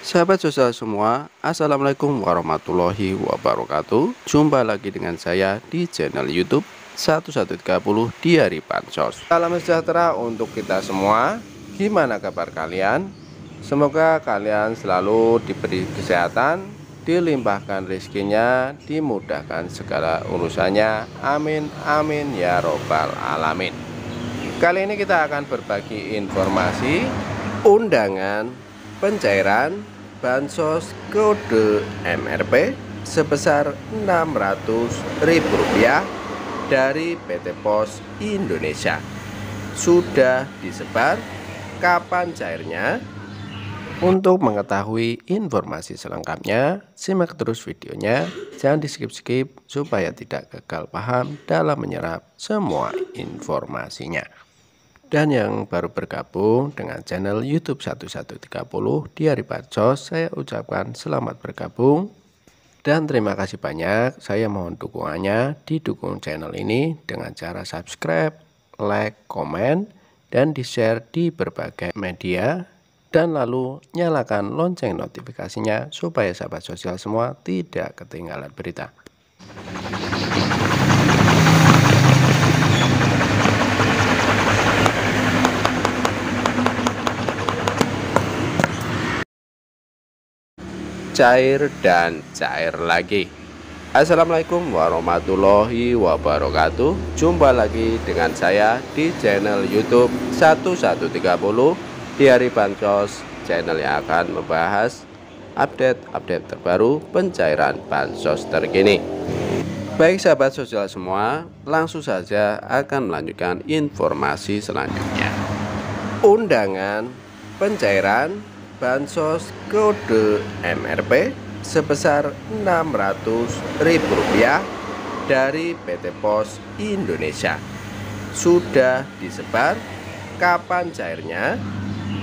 Sahabat sosial semua, Assalamualaikum warahmatullahi wabarakatuh. Jumpa lagi dengan saya di channel YouTube 1130 di hari Bansos. Salam sejahtera untuk kita semua. Gimana kabar kalian? Semoga kalian selalu diberi kesehatan, dilimpahkan rezekinya, dimudahkan segala urusannya. Amin amin ya robbal alamin. Kali ini kita akan berbagi informasi undangan pencairan bansos kode MRP sebesar Rp600.000 dari PT Pos Indonesia. Sudah disebar, kapan cairnya? Untuk mengetahui informasi selengkapnya, simak terus videonya, jangan di skip-skip supaya tidak gagal paham dalam menyerap semua informasinya. Dan yang baru bergabung dengan channel YouTube 1130 di hari Bansos, saya ucapkan selamat bergabung dan terima kasih banyak. Saya mohon dukungannya, didukung channel ini dengan cara subscribe, like, komen, dan di-share di berbagai media, dan lalu nyalakan lonceng notifikasinya supaya sahabat sosial semua tidak ketinggalan berita. Cair dan cair lagi. Assalamualaikum warahmatullahi wabarakatuh. Jumpa lagi dengan saya di channel YouTube 1130 di hari Bansos, channel yang akan membahas update terbaru pencairan bansos terkini. Baik sahabat sosial semua, langsung saja akan melanjutkan informasi selanjutnya. Undangan pencairan bansos kode MRP sebesar Rp600.000 dari PT Pos Indonesia. Sudah disebar, kapan cairnya?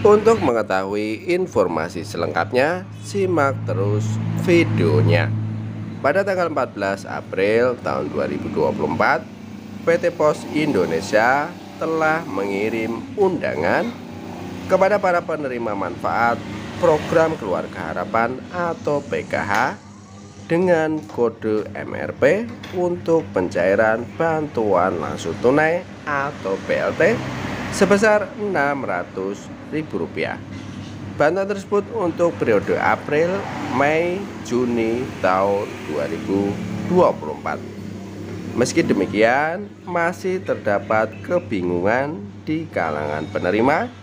Untuk mengetahui informasi selengkapnya, simak terus videonya. Pada tanggal 14 April tahun 2024, PT Pos Indonesia telah mengirim undangan kepada para penerima manfaat program Keluarga Harapan atau PKH dengan kode MRP untuk pencairan bantuan langsung tunai atau BLT sebesar Rp600.000. Bantuan tersebut untuk periode April, Mei, Juni tahun 2024. Meski demikian, masih terdapat kebingungan di kalangan penerima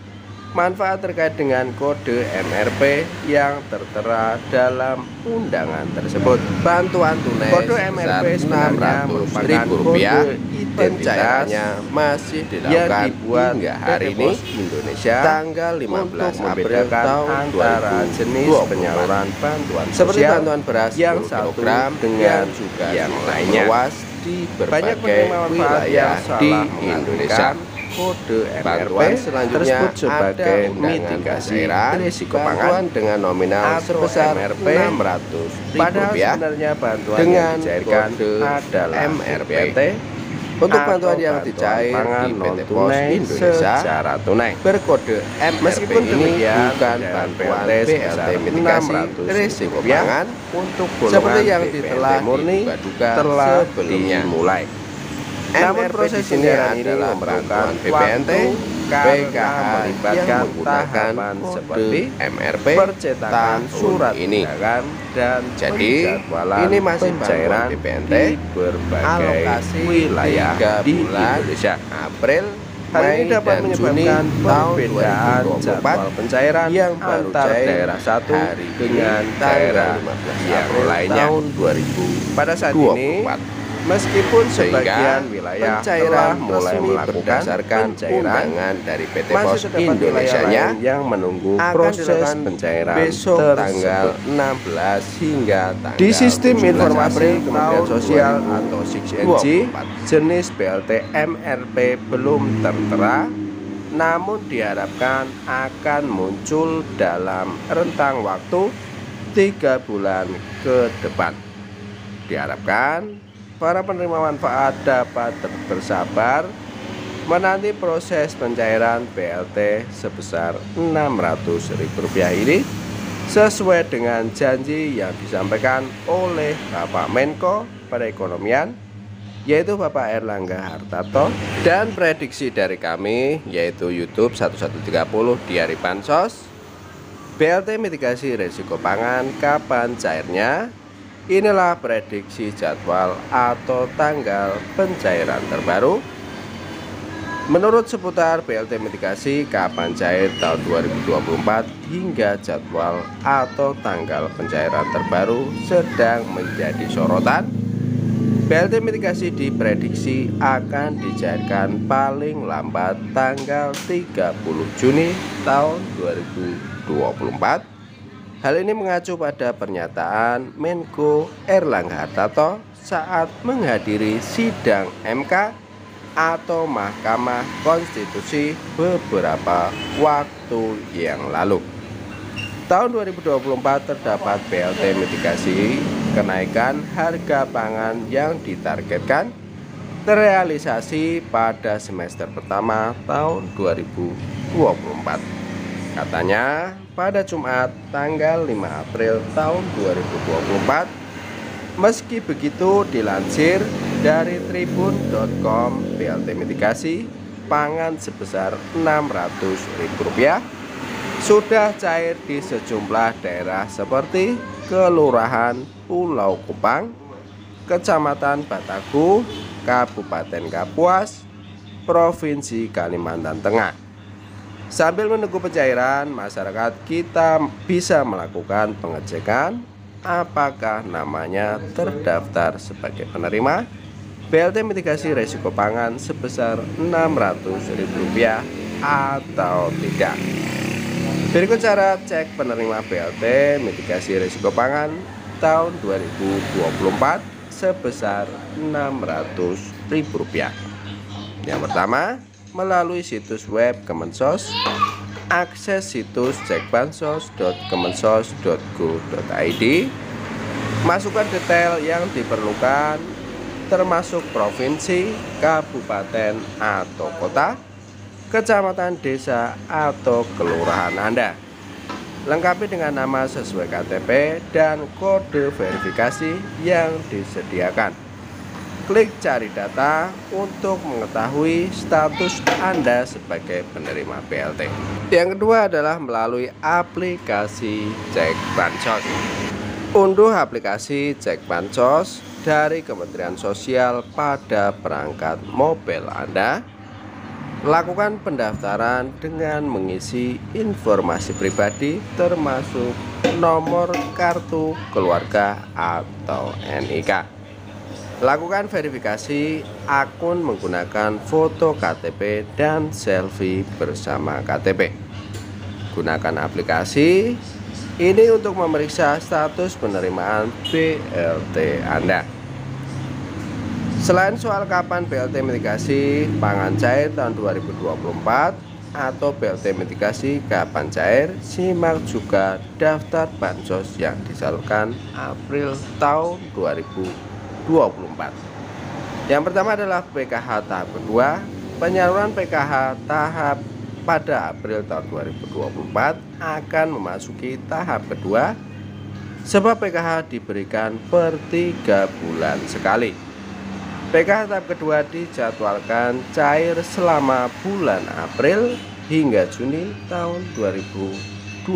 manfaat terkait dengan kode MRP yang tertera dalam undangan tersebut. Bantuan tunai kode MRP sebenarnya merupakan kode pencairannya masih dilakukan hingga hari ini Indonesia tanggal 15 April tahun 2024 penyaluran bantuan seperti bantuan beras yang 1 kg dengan juga yang lainnya di berbagai wilayah di Indonesia. Kode MRP selanjutnya sebagai mitigasi risiko pangan dengan nominal sebesar Rp600.000. Sebenarnya bantuan yang dicairkan adalah MRP untuk bantuan yang dicair di PT Pos Indonesia secara tunai berkode MRP. Meskipun demikian, bukan bantuan BLT mitigasi risiko pangan untuk seperti yang ditelah murni telah dimulai. Namun proses ini adalah memerlukan PPNT, PKH melibatkan tahapan seperti MRP, percetakan surat ini, dan jadi ini masih cairan PPNT berbagai wilayah di Indonesia. April, Mei, dan Juni tahun 2024 pencairan yang baru cair daerah 1 dengan daerah yang lainnya tahun 2000. Pada saat ini meskipun sebagian wilayah telah mulai melakukan berdasarkan undangan dari PT Pos Indonesia-nya yang menunggu proses pencairan besok tanggal 16 hingga tanggal di sistem informasi Kementerian Sosial atau 6NG jenis BLT MRP belum tertera, namun diharapkan akan muncul dalam rentang waktu 3 bulan ke depan. Diharapkan para penerima manfaat dapat bersabar menanti proses pencairan BLT sebesar Rp600.000 ini sesuai dengan janji yang disampaikan oleh Bapak Menko Perekonomian, yaitu Bapak Airlangga Hartarto, dan prediksi dari kami yaitu YouTube 1130 di hari Bansos. BLT mitigasi risiko pangan kapan cairnya? Inilah prediksi jadwal atau tanggal pencairan terbaru. Menurut seputar BLT mitigasi kapan cair tahun 2024 hingga jadwal atau tanggal pencairan terbaru sedang menjadi sorotan. BLT mitigasi diprediksi akan dicairkan paling lambat tanggal 30 Juni tahun 2024. Hal ini mengacu pada pernyataan Menko Airlangga Hartarto saat menghadiri sidang MK atau Mahkamah Konstitusi beberapa waktu yang lalu. Tahun 2024 terdapat BLT mitigasi kenaikan harga pangan yang ditargetkan terrealisasi pada semester pertama tahun 2024. Katanya pada Jumat tanggal 5 April tahun 2024. Meski begitu, dilansir dari tribun.com, BLT mitigasi pangan sebesar Rp600.000 sudah cair di sejumlah daerah seperti Kelurahan Pulau Kupang, Kecamatan Batagu, Kabupaten Kapuas, Provinsi Kalimantan Tengah. Sambil menunggu pencairan, masyarakat kita bisa melakukan pengecekan apakah namanya terdaftar sebagai penerima BLT mitigasi risiko pangan sebesar Rp600.000 atau tidak. Berikut cara cek penerima BLT mitigasi risiko pangan tahun 2024 sebesar Rp600.000. Yang pertama, melalui situs web Kemensos, akses situs cekbansos.kemensos.go.id, masukkan detail yang diperlukan termasuk provinsi, kabupaten atau kota, kecamatan, desa, atau kelurahan Anda. Lengkapi dengan nama sesuai KTP dan kode verifikasi yang disediakan. Klik cari data untuk mengetahui status Anda sebagai penerima BLT. Yang kedua adalah melalui aplikasi Cek Bansos. Unduh aplikasi Cek Bansos dari Kementerian Sosial pada perangkat mobil Anda. Lakukan pendaftaran dengan mengisi informasi pribadi termasuk nomor kartu keluarga atau NIK. Lakukan verifikasi akun menggunakan foto KTP dan selfie bersama KTP. Gunakan aplikasi ini untuk memeriksa status penerimaan BLT Anda. Selain soal kapan BLT mitigasi pangan cair tahun 2024 atau BLT mitigasi kapan cair, simak juga daftar bansos yang disalurkan April tahun 2024. Yang pertama adalah PKH tahap kedua. Penyaluran PKH tahap pada April tahun 2024 akan memasuki tahap kedua, sebab PKH diberikan per 3 bulan sekali. PKH tahap kedua dijadwalkan cair selama bulan April hingga Juni tahun 2024.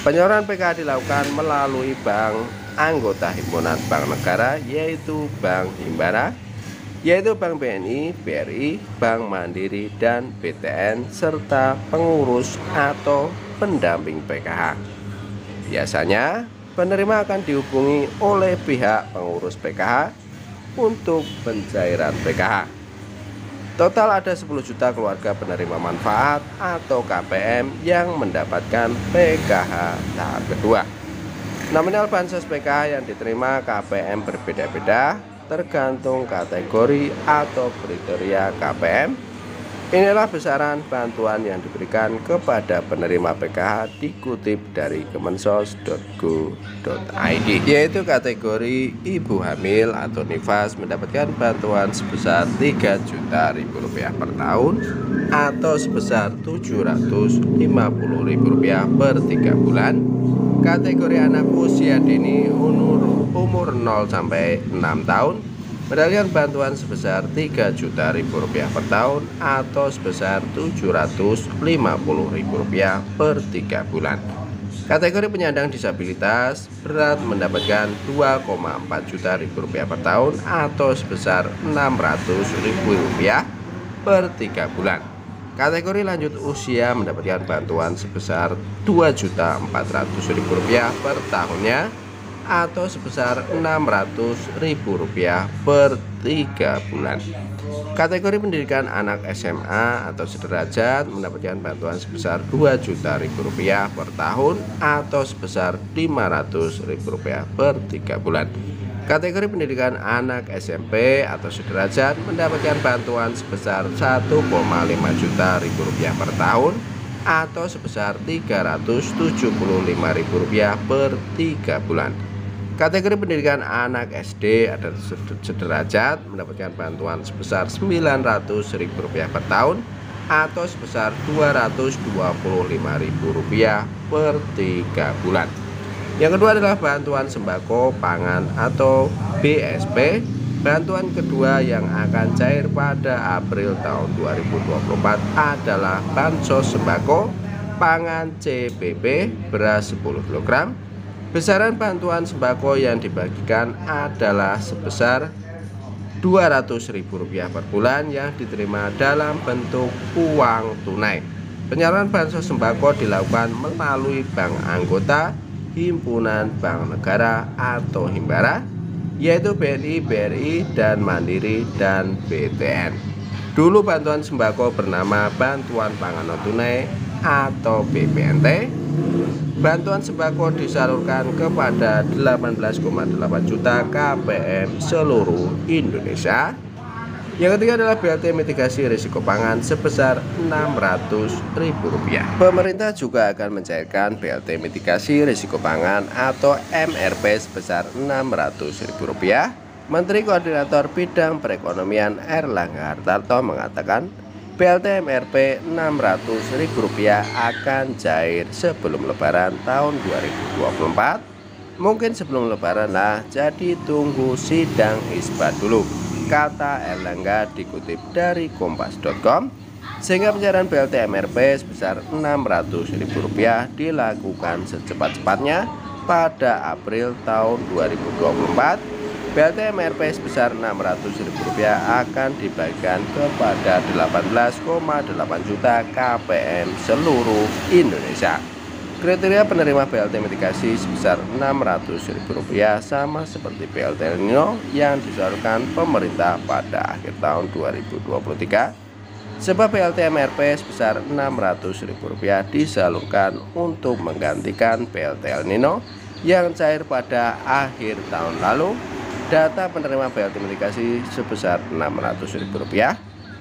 Penyaluran PKH dilakukan melalui bank anggota himpunan bank negara, yaitu Bank Himbara, yaitu Bank BNI, BRI, Bank Mandiri, dan BTN, serta pengurus atau pendamping PKH. Biasanya penerima akan dihubungi oleh pihak pengurus PKH untuk pencairan PKH. Total ada 10 juta keluarga penerima manfaat atau KPM yang mendapatkan PKH tahap kedua. Nominal bansos PKH yang diterima KPM berbeda-beda tergantung kategori atau kriteria KPM. Inilah besaran bantuan yang diberikan kepada penerima PKH dikutip dari kemensos.go.id, yaitu kategori ibu hamil atau nifas mendapatkan bantuan sebesar Rp3.000.000 per tahun atau sebesar Rp750.000 per 3 bulan. Kategori anak usia dini umur 0 sampai 6 tahun mendapatkan bantuan sebesar Rp3.000.000 per tahun atau sebesar Rp750.000 per 3 bulan. Kategori penyandang disabilitas berat mendapatkan Rp2,4 juta per tahun atau sebesar Rp600.000 per 3 bulan. Kategori lanjut usia mendapatkan bantuan sebesar Rp2.400.000 per tahunnya atau sebesar Rp600.000 per 3 bulan. Kategori pendidikan anak SMA atau sederajat mendapatkan bantuan sebesar Rp2.000.000 per tahun atau sebesar Rp500.000 per 3 bulan. Kategori pendidikan anak SMP atau sederajat mendapatkan bantuan sebesar Rp1,5 juta per tahun atau sebesar Rp375.000 per 3 bulan. Kategori pendidikan anak SD atau sederajat mendapatkan bantuan sebesar Rp900.000 per tahun atau sebesar Rp225.000 per 3 bulan. Yang kedua adalah bantuan sembako pangan atau BSP. Bantuan kedua yang akan cair pada April tahun 2024 adalah bansos sembako pangan CPP beras 10 kg. Besaran bantuan sembako yang dibagikan adalah sebesar Rp200.000 per bulan yang diterima dalam bentuk uang tunai. Penyaluran bansos sembako dilakukan melalui bank anggota Himpunan Bank Negara atau Himbara, yaitu BNI, BRI, dan Mandiri, dan BTN. Dulu bantuan sembako bernama Bantuan Pangan Non Tunai atau BPNT. Bantuan sembako disalurkan kepada 18,8 juta KPM seluruh Indonesia. Yang ketiga adalah BLT mitigasi risiko pangan sebesar Rp600.000. Pemerintah juga akan mencairkan BLT mitigasi risiko pangan atau MRP sebesar Rp600.000. Menteri Koordinator Bidang Perekonomian Erlangga Hartarto mengatakan BLT MRP Rp600.000 akan cair sebelum Lebaran tahun 2024. Mungkin sebelum Lebaran lah, jadi tunggu sidang isbat dulu, kata Erlangga dikutip dari kompas.com. Sehingga pencairan BLT MRP sebesar Rp600.000 dilakukan secepat-cepatnya pada April tahun 2024. BLT MRP sebesar Rp600.000 akan dibagikan kepada 18,8 juta KPM seluruh Indonesia. Kriteria penerima BLT mitigasi sebesar Rp600.000 sama seperti BLT El Nino yang disalurkan pemerintah pada akhir tahun 2023. Sebab BLT MRP sebesar Rp600.000 disalurkan untuk menggantikan BLT El Nino yang cair pada akhir tahun lalu. Data penerima BLT mitigasi sebesar Rp600.000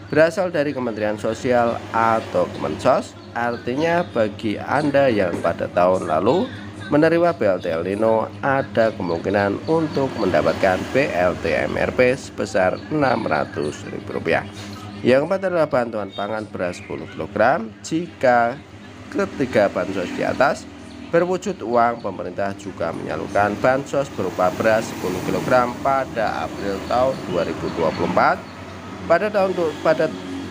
berasal dari Kementerian Sosial atau Kemensos. Artinya bagi Anda yang pada tahun lalu menerima BLT El Nino, ada kemungkinan untuk mendapatkan BLT MRP sebesar Rp600.000. Yang keempat adalah bantuan pangan beras 10 kg. Jika ketiga bansos di atas berwujud uang, pemerintah juga menyalurkan bansos berupa beras 10 kg pada April tahun 2024. Pada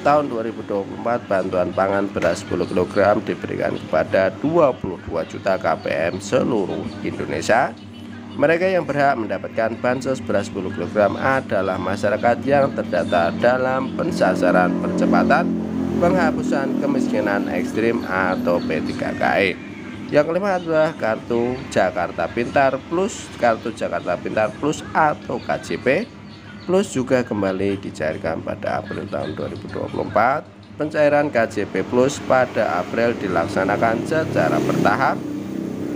tahun 2024 bantuan pangan beras 10 kg diberikan kepada 22 juta KPM seluruh Indonesia. Mereka yang berhak mendapatkan bansos beras 10 kg adalah masyarakat yang terdata dalam pensasaran percepatan penghapusan kemiskinan ekstrim atau P3KE. Yang kelima adalah Kartu Jakarta Pintar Plus. Kartu Jakarta Pintar Plus atau KJP Plus juga kembali dicairkan pada April tahun 2024. Pencairan KJP Plus pada April dilaksanakan secara bertahap.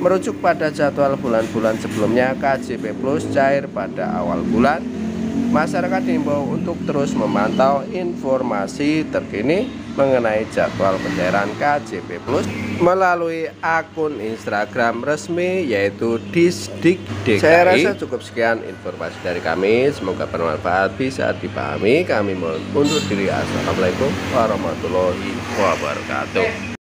Merujuk pada jadwal bulan-bulan sebelumnya, KJP Plus cair pada awal bulan. Masyarakat diimbau untuk terus memantau informasi terkini mengenai jadwal pencairan KJP Plus melalui akun Instagram resmi yaitu Disdik DKI. Saya rasa cukup sekian informasi dari kami, semoga bermanfaat, bisa dipahami. Kami mohon undur diri. Assalamualaikum warahmatullahi wabarakatuh.